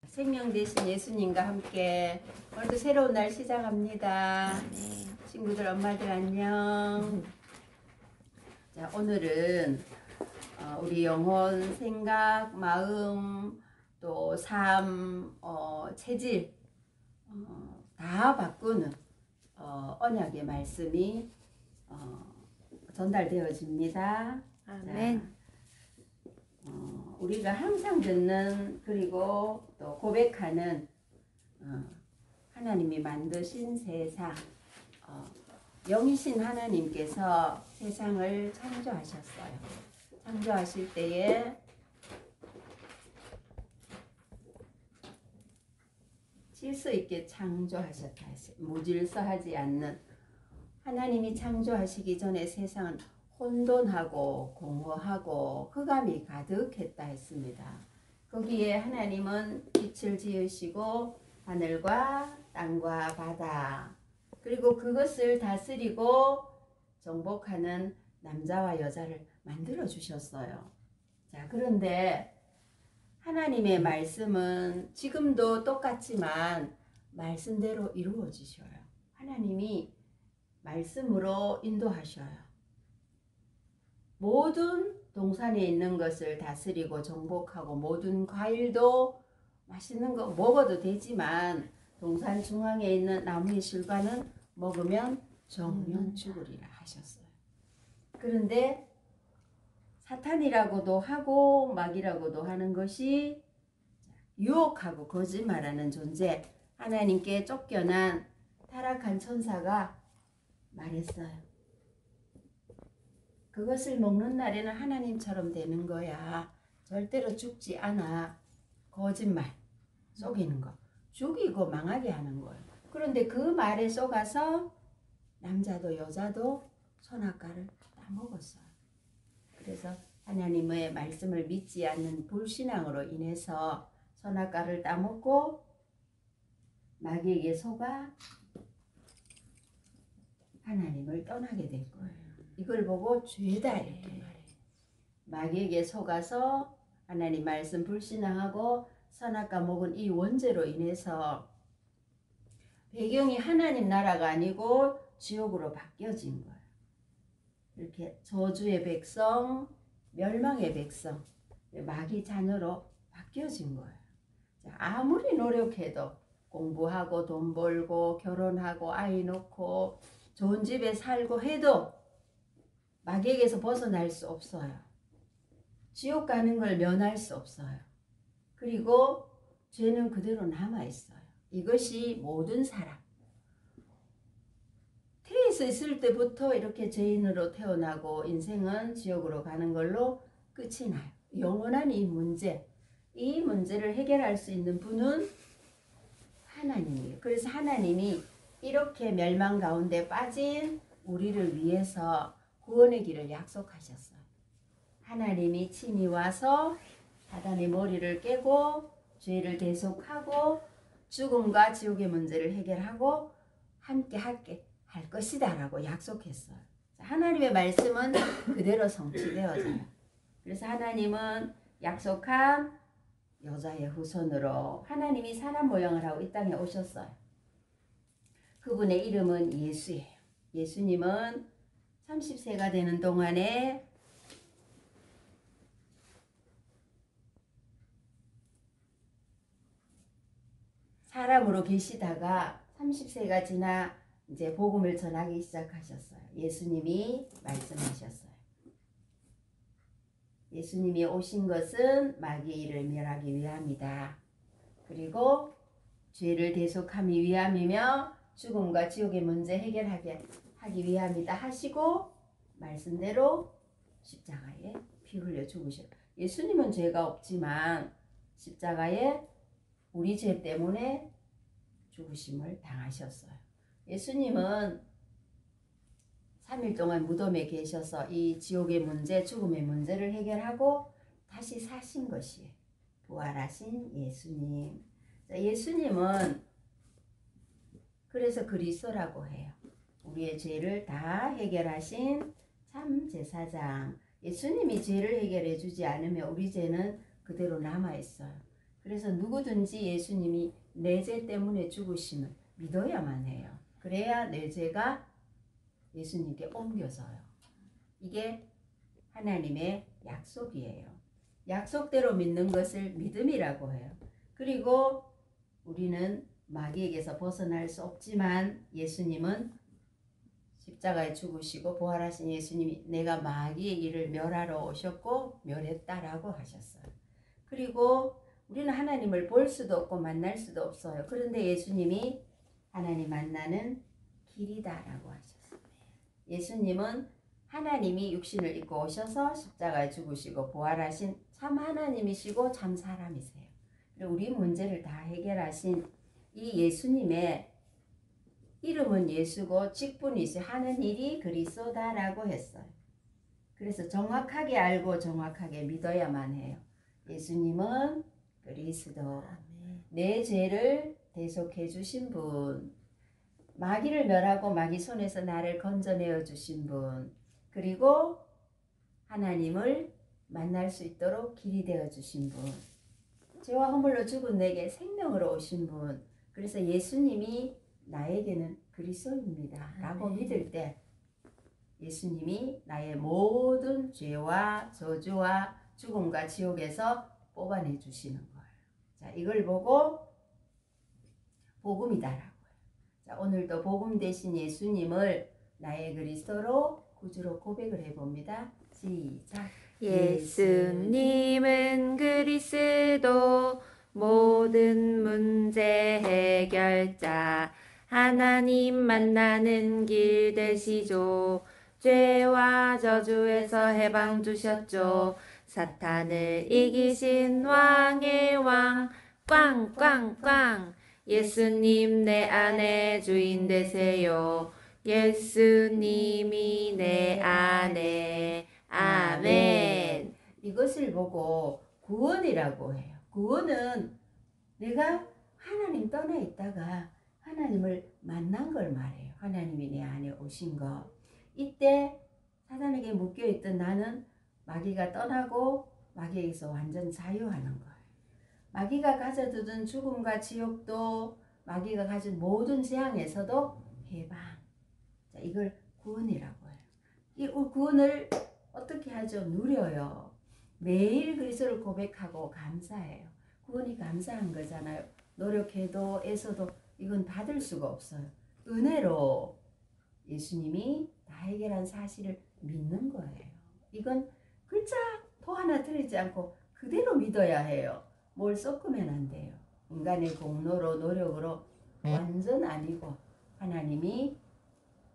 생명 되신 예수님과 함께 오늘도 새로운 날 시작합니다. 친구들, 엄마들 안녕. 자, 오늘은 우리 영혼, 생각, 마음, 또 삶, 체질 다 바꾸는 언약의 말씀이 전달되어집니다. 아멘. 자, 우리가 항상 듣는 그리고 또 고백하는 하나님이 만드신 세상, 영이신 하나님께서 세상을 창조하셨어요. 창조하실 때에 질서 있게 창조하셨다. 무질서하지 않는, 하나님이 창조하시기 전에 세상은 혼돈하고 공허하고 흑암이 가득했다 했습니다. 거기에 하나님은 빛을 지으시고 하늘과 땅과 바다, 그리고 그것을 다스리고 정복하는 남자와 여자를 만들어 주셨어요. 자, 그런데 하나님의 말씀은 지금도 똑같지만 말씀대로 이루어지셔요. 하나님이 말씀으로 인도하셔요. 모든 동산에 있는 것을 다스리고 정복하고, 모든 과일도 맛있는 거 먹어도 되지만 동산 중앙에 있는 나무의 실과는 먹으면 정령 죽으리라 하셨어요. 그런데 사탄이라고도 하고 마귀라고도 하는 것이 유혹하고 거짓말하는 존재, 하나님께 쫓겨난 타락한 천사가 말했어요. 그것을 먹는 날에는 하나님처럼 되는 거야. 절대로 죽지 않아. 거짓말, 속이는 거. 죽이고 망하게 하는 거예요. 그런데 그 말에 속아서 남자도 여자도 선악과를 다 먹었어요. 그래서 하나님의 말씀을 믿지 않는 불신앙으로 인해서 선악과를 따먹고 마귀에게 속아 하나님을 떠나게 된 거예요. 이걸 보고 죄다 이렇게 말해요. 마귀에게 속아서 하나님 말씀 불신앙하고 선악과 먹은 이 원죄로 인해서 배경이 하나님 나라가 아니고 지옥으로 바뀌어진 거예요. 이렇게 저주의 백성, 멸망의 백성, 마귀 자녀로 바뀌어진 거예요. 자, 아무리 노력해도 공부하고 돈 벌고 결혼하고 아이 놓고 좋은 집에 살고 해도 마귀에게서 벗어날 수 없어요. 지옥 가는 걸 면할 수 없어요. 그리고 죄는 그대로 남아있어요. 이것이 모든 사람, 태에서 있을 때부터 이렇게 죄인으로 태어나고 인생은 지옥으로 가는 걸로 끝이 나요. 영원한 이 문제를 해결할 수 있는 분은 하나님이에요. 그래서 하나님이 이렇게 멸망 가운데 빠진 우리를 위해서 구원의 길을 약속하셨어요. 하나님이 친히 와서 사단의 머리를 깨고 죄를 대속하고 죽음과 지옥의 문제를 해결하고 함께 할 것이다 라고 약속했어요. 하나님의 말씀은 그대로 성취되어져요. 그래서 하나님은 약속한 여자의 후손으로 하나님이 사람 모양을 하고 이 땅에 오셨어요. 그분의 이름은 예수예요. 예수님은 30세가 되는 동안에 사람으로 계시다가 30세가 지나 이제 복음을 전하기 시작하셨어요. 예수님이 말씀하셨어요. 예수님이 오신 것은 마귀의 일을 멸하기 위함이다. 그리고 죄를 대속하기 위함이며 죽음과 지옥의 문제 해결하기 위함이다 하시고 말씀대로 십자가에 피 흘려 죽으셨어요. 예수님은 죄가 없지만 십자가에 우리 죄 때문에 죽으심을 당하셨어요. 예수님은 3일 동안 무덤에 계셔서 이 지옥의 문제, 죽음의 문제를 해결하고 다시 사신 것이에요. 부활하신 예수님. 예수님은 그래서 그리스도라고 해요. 우리의 죄를 다 해결하신 참 제사장. 예수님이 죄를 해결해 주지 않으면 우리 죄는 그대로 남아 있어요. 그래서 누구든지 예수님이 내 죄 때문에 죽으심을 믿어야만 해요. 그래야 내 죄가 예수님께 옮겨져요. 이게 하나님의 약속이에요. 약속대로 믿는 것을 믿음이라고 해요. 그리고 우리는 마귀에게서 벗어날 수 없지만 예수님은 십자가에 죽으시고 부활하신 예수님이 내가 마귀의 일을 멸하러 오셨고 멸했다라고 하셨어요. 그리고 우리는 하나님을 볼 수도 없고 만날 수도 없어요. 그런데 예수님이 하나님 만나는 길이다라고 하셨어요. 예수님은 하나님이 육신을 입고 오셔서 십자가에 죽으시고 부활하신 참 하나님이시고 참 사람이세요. 그리고 우리 문제를 다 해결하신 이 예수님의 이름은 예수고 직분이시 하는 일이 그리스도다라고 했어요. 그래서 정확하게 알고 정확하게 믿어야만 해요. 예수님은 그리스도, 내 죄를 대속해 주신 분, 마귀를 멸하고 마귀 손에서 나를 건져내어 주신 분, 그리고 하나님을 만날 수 있도록 길이 되어 주신 분, 죄와 허물로 죽은 내게 생명으로 오신 분. 그래서 예수님이 나에게는 그리스도입니다 라고 믿을 때 예수님이 나의 모든 죄와 저주와 죽음과 지옥에서 뽑아내 주시는 거예요. 자, 이걸 보고 복음이다라고 해요. 자, 오늘도 복음 대신 예수님을 나의 그리스도로 구주로 고백을 해봅니다. 시작. 예수님은 그리스도 모든 문제 해결자, 하나님 만나는 길 되시죠. 죄와 저주에서 해방 주셨죠. 사탄을 이기신 왕의 왕, 꽝꽝꽝. 예수님 내 안에 주인 되세요. 예수님이 내 안에. 아멘. 이것을 보고 구원이라고 해요. 구원은 내가 하나님 떠나 있다가 하나님을 만난 걸 말해요. 하나님이 내 안에 오신 것. 이때 사단에게 묶여있던 나는 마귀가 떠나고 마귀에게서 완전 자유하는 거예요. 마귀가 가져두던 죽음과 지옥도 마귀가 가진 모든 재앙에서도 해방. 자, 이걸 구원이라고 해요. 이 구원을 어떻게 하죠? 누려요. 매일 그리스도를 고백하고 감사해요. 구원이 감사한 거잖아요. 노력해도 애써도 이건 받을 수가 없어요. 은혜로 예수님이 다 해결한 사실을 믿는 거예요. 이건 글자 도 하나 틀리지 않고 그대로 믿어야 해요. 뭘 섞으면 안 돼요. 인간의 공로로 노력으로 완전 아니고 하나님이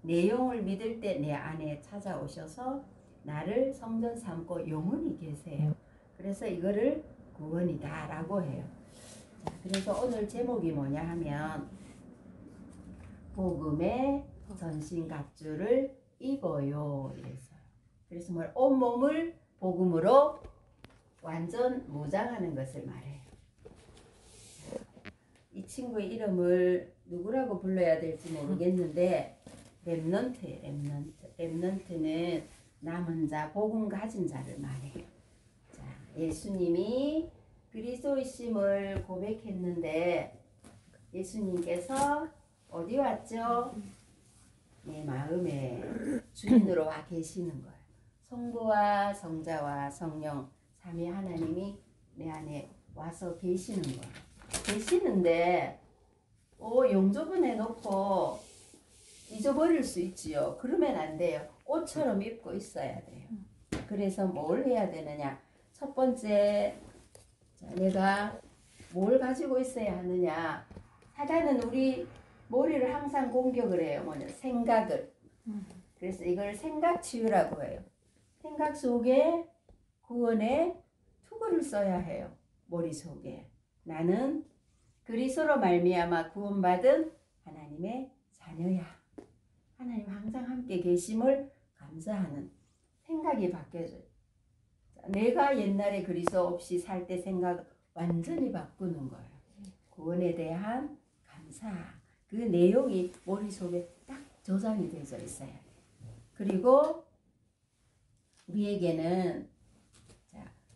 내 영을 믿을 때 내 안에 찾아오셔서 나를 성전 삼고 영원히 계세요. 그래서 이거를 구원이다 라고 해요. 자, 그래서 오늘 제목이 뭐냐 하면 복음의 전신갑주를 입어요 이랬어요. 그래서 뭘 온몸을 복음으로 완전 무장하는 것을 말해요. 이 친구의 이름을 누구라고 불러야 될지 모르겠는데 렘넌트예요. 렘넌트. 렘넌트는 남은 자, 복음 가진 자를 말해요. 자, 예수님이 그리스도이심을 고백했는데 예수님께서 어디 왔죠? 내 마음에 주인으로 와 계시는 거예요. 성부와 성자와 성령 삼위 하나님이 내 안에 와서 계시는 거예요. 계시는데 영접은 해놓고 잊어버릴 수 있지요. 그러면 안 돼요. 옷처럼 입고 있어야 돼요. 그래서 뭘 해야 되느냐. 첫 번째, 내가 뭘 가지고 있어야 하느냐. 사단은 우리 머리를 항상 공격을 해요. 뭐냐, 생각을. 그래서 이걸 생각치유라고 해요. 생각 속에 구원의 투구를 써야 해요. 머릿속에. 나는 그리스도로 말미암아 구원받은 하나님의 자녀야. 하나님 항상 함께 계심을 감사하는 생각이 바뀌어져요. 내가 옛날에 그리스도 없이 살 때 생각 완전히 바꾸는 거예요. 구원에 대한 감사. 그 내용이 머릿속에 딱 저장이 되어 있어야 돼요. 그리고 우리에게는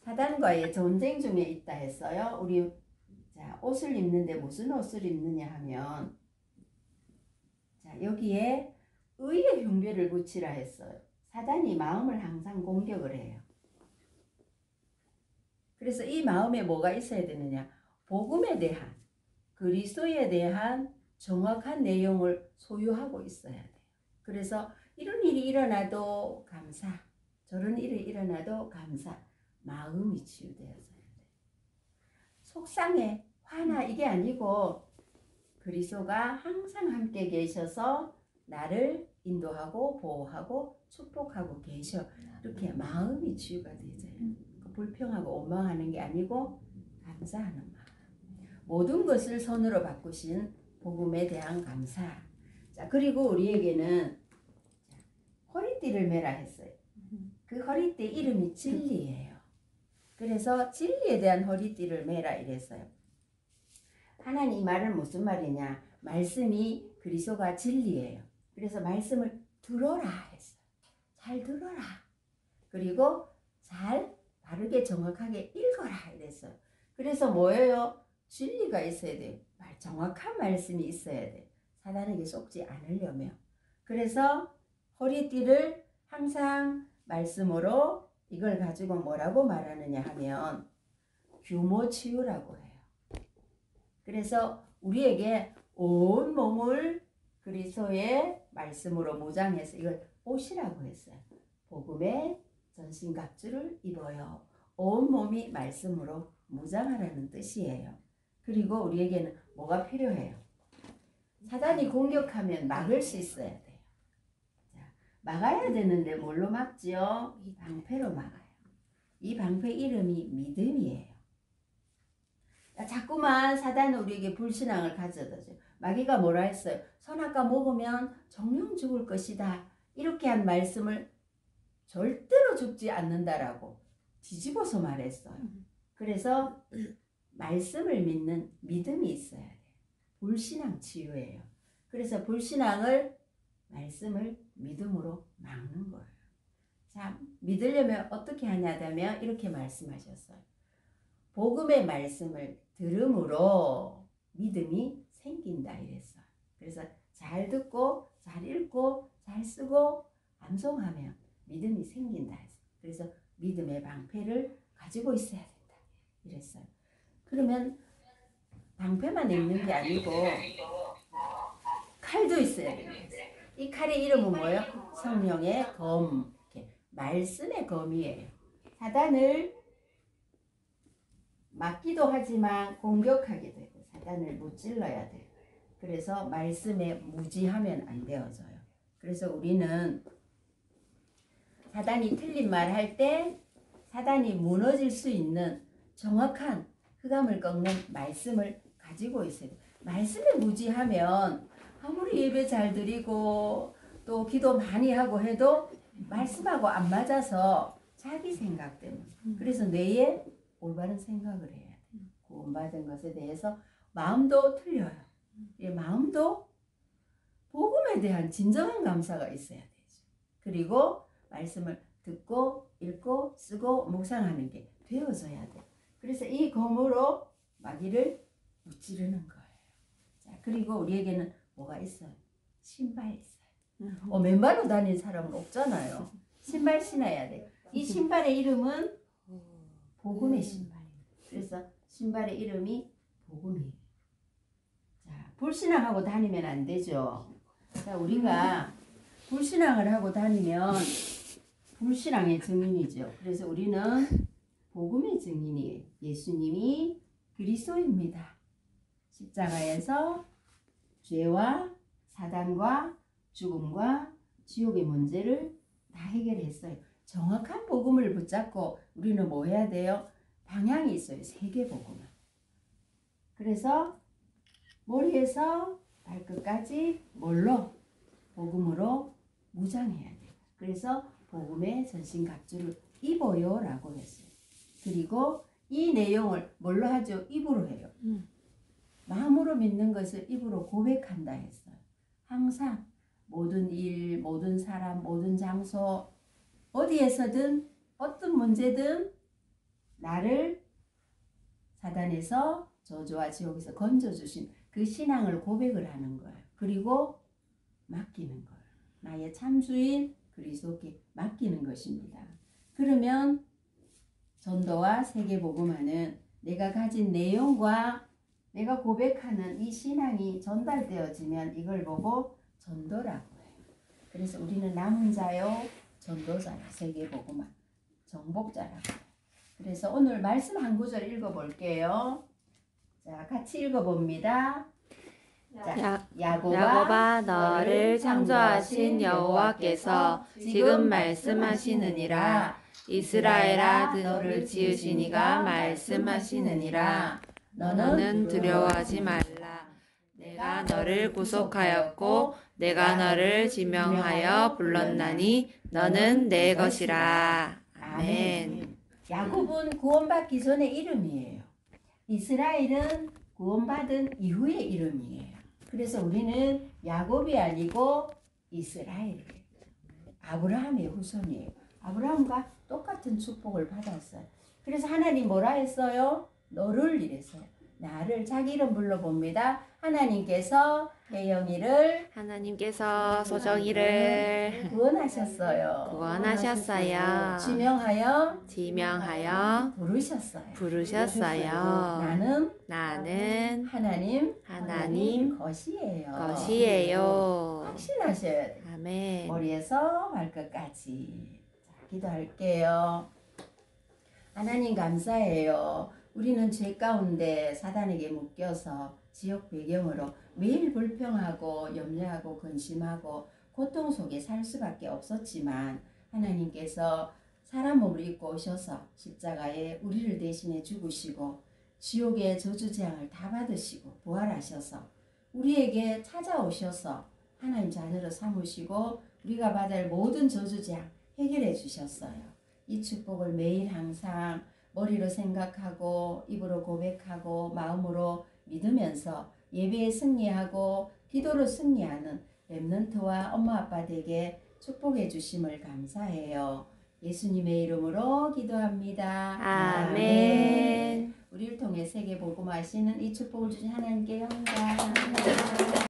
사단과의 전쟁 중에 있다 했어요. 우리 자, 옷을 입는데 무슨 옷을 입느냐 하면, 자, 여기에 의의 흉배를 붙이라 했어요. 사단이 마음을 항상 공격을 해요. 그래서 이 마음에 뭐가 있어야 되느냐? 복음에 대한, 그리스도에 대한 정확한 내용을 소유하고 있어야 돼요. 그래서 이런 일이 일어나도 감사, 저런 일이 일어나도 감사, 마음이 치유되어져야 돼요. 속상해, 화나 이게 아니고 그리스도가 항상 함께 계셔서 나를 인도하고 보호하고 축복하고 계셔. 이렇게 마음이 치유가 되죠. 불평하고 원망하는 게 아니고 감사하는 마음. 모든 것을 선으로 바꾸신 복음에 대한 감사. 자, 그리고 우리에게는 허리띠를 매라 했어요. 그 허리띠 이름이 진리예요. 그래서 진리에 대한 허리띠를 매라 이랬어요. 하나님 이 말은 무슨 말이냐? 말씀이 그리스도가 진리예요. 그래서 말씀을 들어라 했어요. 잘 들어라. 그리고 잘 바르게 정확하게 읽어라 이랬어요. 그래서 뭐예요? 진리가 있어야 돼요. 정확한 말씀이 있어야 돼요. 사단에게 속지 않으려면. 그래서 허리띠를 항상 말씀으로 이걸 가지고 뭐라고 말하느냐 하면 규모 치유라고 해요. 그래서 우리에게 온 몸을 그리스도의 말씀으로 무장해서 이걸 옷이라고 했어요. 복음의 전신갑주를 입어요. 온 몸이 말씀으로 무장하라는 뜻이에요. 그리고 우리에게는 뭐가 필요해요? 사단이 공격하면 막을 수 있어야 돼요. 자, 막아야 되는데 뭘로 막지요? 방패로 막아요. 이 방패 이름이 믿음이에요. 자꾸만 사단은 우리에게 불신앙을 가져다줘요. 마귀가 뭐라 했어요? 선악과 먹으면 정령 죽을 것이다. 이렇게 한 말씀을 절대로 죽지 않는다라고 뒤집어서 말했어요. 그래서 말씀을 믿는 믿음이 있어야 돼요. 불신앙 치유예요. 그래서 불신앙을 말씀을 믿음으로 막는 거예요. 자, 믿으려면 어떻게 하냐면 이렇게 말씀하셨어요. 복음의 말씀을 들음으로 믿음이 생긴다 이랬어요. 그래서 잘 듣고 잘 읽고 잘 쓰고 암송하면 믿음이 생긴다 했어요. 그래서 믿음의 방패를 가지고 있어야 된다 이랬어요. 그러면 방패만 있는 게 아니고 칼도 있어야 돼요. 이 칼의 이름은 뭐예요? 성령의 검, 이렇게 말씀의 검이에요. 사단을 막기도 하지만 공격하게 되고 사단을 무찔러야 돼요. 그래서 말씀에 무지하면 안 되어져요. 그래서 우리는 사단이 틀린 말 할 때 사단이 무너질 수 있는 정확한 흑암을 꺾는 말씀을 가지고 있어요. 말씀에 무지하면 아무리 예배 잘 드리고 또 기도 많이 하고 해도 말씀하고 안 맞아서 자기 생각 때문에. 그래서 뇌에 올바른 생각을 해야 돼요. 구원받은 것에 대해서 마음도 틀려요. 이 마음도 복음에 대한 진정한 감사가 있어야 되죠. 그리고 말씀을 듣고 읽고 쓰고 묵상하는 게 되어져야 돼요. 그래서 이 검으로 마귀를 무찌르는 거예요. 자, 그리고 우리에게는 뭐가 있어요? 신발 있어요. 맨발로 다니는 사람은 없잖아요. 신발 신어야 돼요. 이 신발의 이름은 복음의 신발이에요. 그래서 신발의 이름이 복음이에요. 자, 불신앙하고 다니면 안 되죠. 자, 우리가 불신앙을 하고 다니면 불신앙의 증인이죠. 그래서 우리는 복음의 증인이에요. 예수님이 그리스도입니다. 십자가에서 죄와 사단과 죽음과 지옥의 문제를 다 해결했어요. 정확한 복음을 붙잡고 우리는 뭐 해야 돼요? 방향이 있어요. 세계복음은. 그래서 머리에서 발끝까지 뭘로? 복음으로 무장해야 돼요. 그래서 복음의 전신갑주를 입어요 라고 했어요. 그리고 이 내용을 뭘로 하죠? 입으로 해요. 마음으로 믿는 것을 입으로 고백한다 했어요. 항상 모든 일, 모든 사람, 모든 장소 어디에서든 어떤 문제든 나를 사단에서 저주와 지옥에서 건져주신 그 신앙을 고백을 하는 거예요. 그리고 맡기는 거예요. 나의 참주인 그리스도께 맡기는 것입니다. 그러면 전도와 세계복음화는 내가 가진 내용과 내가 고백하는 이 신앙이 전달되어지면 이걸 보고 전도라고 해요. 그래서 우리는 남은 자요, 전도자요, 세계복음화, 정복자라고 해요. 그래서 오늘 말씀 한 구절 읽어볼게요. 자, 같이 읽어봅니다. 자, 야곱아 너를 창조하신 여호와께서 지금 말씀하시느니라. 이스라엘아 너를 지으신 이가 말씀하시느니라. 너는 두려워하지 말라. 내가 너를 구속하였고 내가 너를 지명하여 불렀나니 너는 내 것이라. 아멘. 야곱은 구원받기 전의 이름이에요. 이스라엘은 구원받은 이후의 이름이에요. 그래서 우리는 야곱이 아니고 이스라엘이에요. 아브라함의 후손이에요. 아브라함과 똑같은 축복을 받았어요. 그래서 하나님 뭐라 했어요? 너를 이랬어요. 나를 자기 이름 불러봅니다. 하나님께서 혜영이를 하나님께서 소정이를 구원하셨어요. 지명하여 부르셨어요. 나는 하나님 것이에요. 확신하셔야 돼요. 아멘. 머리에서 발끝까지. 자, 기도할게요. 하나님 감사해요. 우리는 죄 가운데 사단에게 묶여서 지역 배경으로 매일 불평하고 염려하고 근심하고 고통 속에 살 수밖에 없었지만 하나님께서 사람 몸을 입고 오셔서 십자가에 우리를 대신해 죽으시고 지옥의 저주재앙을 다 받으시고 부활하셔서 우리에게 찾아오셔서 하나님 자녀로 삼으시고 우리가 받을 모든 저주재앙 해결해 주셨어요. 이 축복을 매일 항상 머리로 생각하고 입으로 고백하고 마음으로 믿으면서 예배에 승리하고 기도로 승리하는 렘넌트와 엄마 아빠 되게 축복해 주심을 감사해요. 예수님의 이름으로 기도합니다. 아멘. 우리를 통해 세계 복음하시는 이 축복을 주신 하나님께 영광.